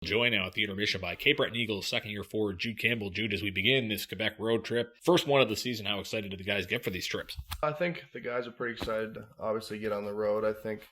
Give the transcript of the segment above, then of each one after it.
Joined now at the intermission by Cape Breton Eagles second-year forward Jude Campbell. Jude, as we begin this Quebec road trip, first one of the season, how excited do the guys get for these trips? I think the guys are pretty excited to obviously get on the road. I think,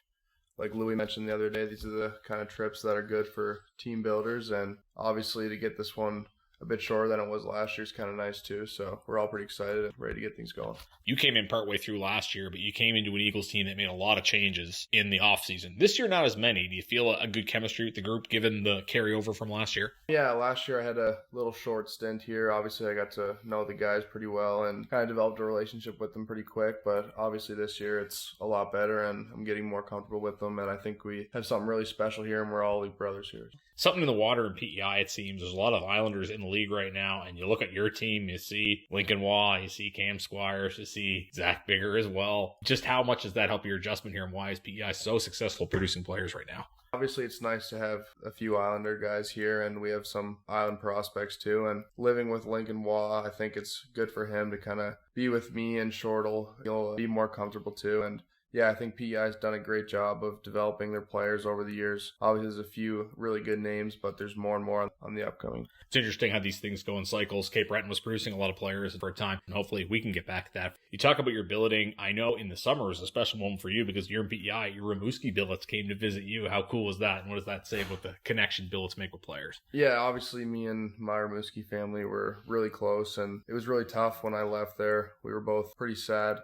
like Louis mentioned the other day, these are the kind of trips that are good for team builders, and obviously to get this one a bit shorter than it was last year is kind of nice too. So we're all pretty excited and ready to get things going. You came in partway through last year, but you came into an Eagles team that made a lot of changes in the offseason. This year, not as many. Do you feel a good chemistry with the group given the carryover from last year? Yeah, last year I had a little short stint here. Obviously, I got to know the guys pretty well and kind of developed a relationship with them pretty quick. But obviously this year it's a lot better and I'm getting more comfortable with them. And I think we have something really special here and we're all like brothers here. Something in the water in PEI, it seems. There's a lot of Islanders in the league right now, and you look at your team, you see Lincoln Waugh, you see Cam Squires, you see Zach Bigger as well. Just how much does that help your adjustment here, and why is PEI so successful producing players right now? Obviously, it's nice to have a few Islander guys here, and we have some Island prospects too. And living with Lincoln Waugh, I think it's good for him to kind of be with me and Shortle. He'll be more comfortable too. And yeah, I think PEI has done a great job of developing their players over the years. Obviously, there's a few really good names, but there's more and more on the upcoming. It's interesting how these things go in cycles. Cape Breton was producing a lot of players for a time, and hopefully we can get back to that. You talk about your billeting. I know in the summer is a special moment for you because you're in PEI. Your Rimouski billets came to visit you. How cool was that, and what does that say about the connection billets make with players? Yeah, obviously me and my Rimouski family were really close, and it was really tough when I left there. We were both pretty sad.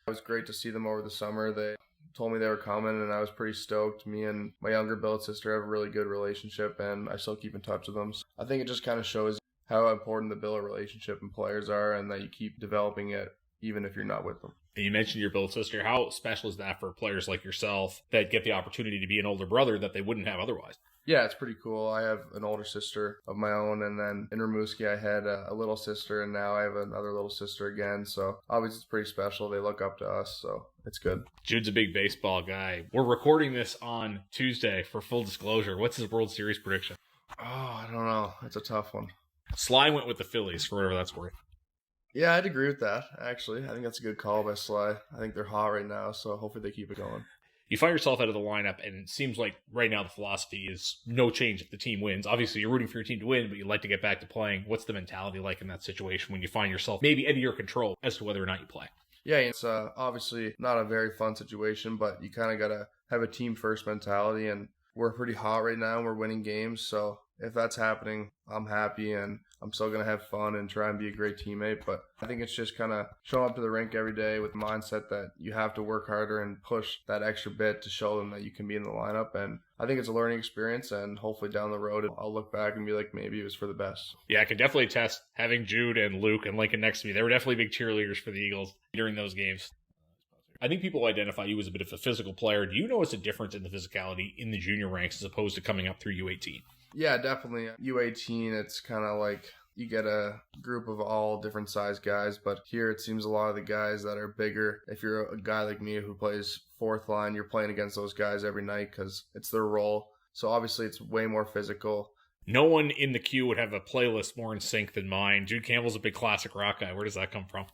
It was great to see them over the summer. They told me they were coming, and I was pretty stoked. Me and my younger billet sister have a really good relationship, and I still keep in touch with them. So I think it just kind of shows how important the billet relationship and players are, and that you keep developing it even if you're not with them. And you mentioned your billet sister. How special is that for players like yourself that get the opportunity to be an older brother that they wouldn't have otherwise? Yeah, it's pretty cool. I have an older sister of my own, and then in Rimouski I had a little sister, and now I have another little sister again. So obviously it's pretty special. They look up to us, so it's good. Jude's a big baseball guy. We're recording this on Tuesday for full disclosure. What's his World Series prediction? Oh, I don't know. It's a tough one. Sly went with the Phillies for whatever that's worth. Yeah, I'd agree with that, actually. I think that's a good call by Sly. I think they're hot right now, so hopefully they keep it going. You find yourself out of the lineup, and it seems like right now the philosophy is no change if the team wins. Obviously, you're rooting for your team to win, but you'd like to get back to playing. What's the mentality like in that situation when you find yourself maybe out of your control as to whether or not you play? Yeah, it's obviously not a very fun situation, but you kind of got to have a team-first mentality, and we're pretty hot right now, and we're winning games, so if that's happening, I'm happy, and I'm still going to have fun and try and be a great teammate. But I think it's just kind of showing up to the rink every day with the mindset that you have to work harder and push that extra bit to show them that you can be in the lineup. And I think it's a learning experience, and hopefully down the road, I'll look back and be like, maybe it was for the best. Yeah, I can definitely attest having Jude and Luke and Lincoln next to me. They were definitely big cheerleaders for the Eagles during those games. I think people identify you as a bit of a physical player. Do you notice a difference in the physicality in the junior ranks as opposed to coming up through U18? Yeah, definitely. U18, it's kind of like you get a group of all different size guys, but here it seems a lot of the guys that are bigger. If you're a guy like me who plays fourth line, you're playing against those guys every night because it's their role. So obviously it's way more physical. No one in the queue would have a playlist more in sync than mine. Jude Campbell's a big classic rock guy. Where does that come from?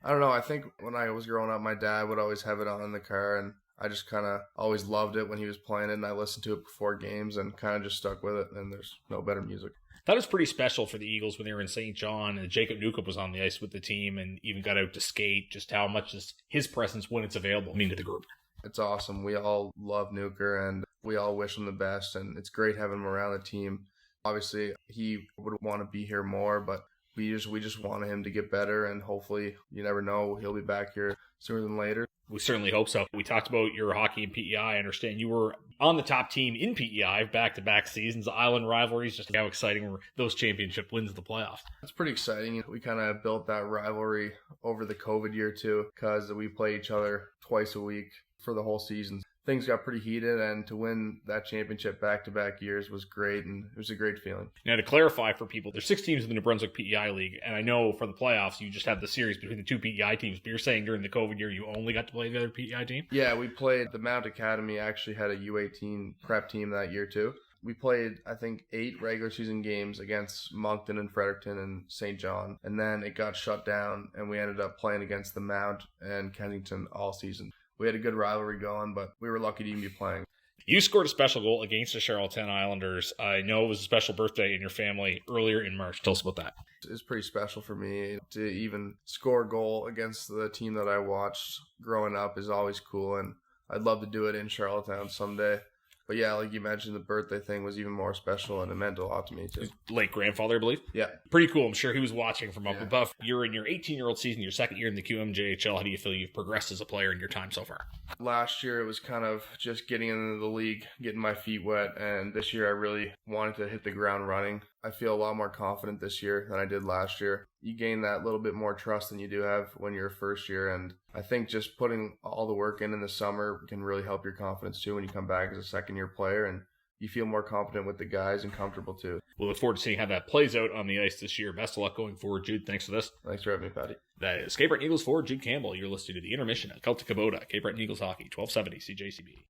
I don't know. I think when I was growing up, my dad would always have it on in the car, and I just kind of always loved it when he was playing it, and I listened to it before games and kind of just stuck with it, and there's no better music. That was pretty special for the Eagles when they were in St. John, and Jacob Newcomb was on the ice with the team and even got out to skate, just how much is his presence when it's available mean to the group. It's awesome. We all love Nuker, and we all wish him the best, and it's great having him around the team. Obviously, he would want to be here more, but we just wanted him to get better, and hopefully, you never know, he'll be back here sooner than later. We certainly hope so. We talked about your hockey in PEI. I understand you were on the top team in PEI back-to-back seasons. Island rivalries, just how exciting were those championship wins in the playoffs? It's pretty exciting. We kind of built that rivalry over the COVID year too, because we play each other twice a week for the whole season. Things got pretty heated, and to win that championship back-to-back years was great, and it was a great feeling. Now, to clarify for people, there's 6 teams in the New Brunswick PEI League, and I know for the playoffs, you just had the series between the 2 PEI teams, but you're saying during the COVID year, you only got to play the other PEI team? Yeah, we played. The Mount Academy actually had a U18 prep team that year, too. We played, I think, 8 regular season games against Moncton and Fredericton and St. John, and then it got shut down, and we ended up playing against the Mount and Kensington all season. We had a good rivalry going, but we were lucky to even be playing. You scored a special goal against the Charlottetown Islanders. I know it was a special birthday in your family earlier in March. Tell us about that. It's pretty special for me to even score a goal against the team that I watched growing up is always cool, and I'd love to do it in Charlottetown someday. But yeah, like you mentioned, the birthday thing was even more special, and it meant a lot to me too. Late grandfather, I believe? Yeah. Pretty cool. I'm sure he was watching from up above. You're in your 18-year-old season, your second year in the QMJHL. How do you feel you've progressed as a player in your time so far? Last year, it was kind of just getting into the league, getting my feet wet, and this year I really wanted to hit the ground running. I feel a lot more confident this year than I did last year. You gain that little bit more trust than you do have when you're first year, and I think just putting all the work in the summer can really help your confidence too when you come back as a second-year player, and you feel more confident with the guys and comfortable too. We'll look forward to seeing how that plays out on the ice this year. Best of luck going forward, Jude. Thanks for this. Thanks for having me, Patty. That is Cape Breton Eagles forward Jude Campbell. You're listening to the intermission at Celtic Kubota, Cape Breton Eagles Hockey, 1270 CJCB.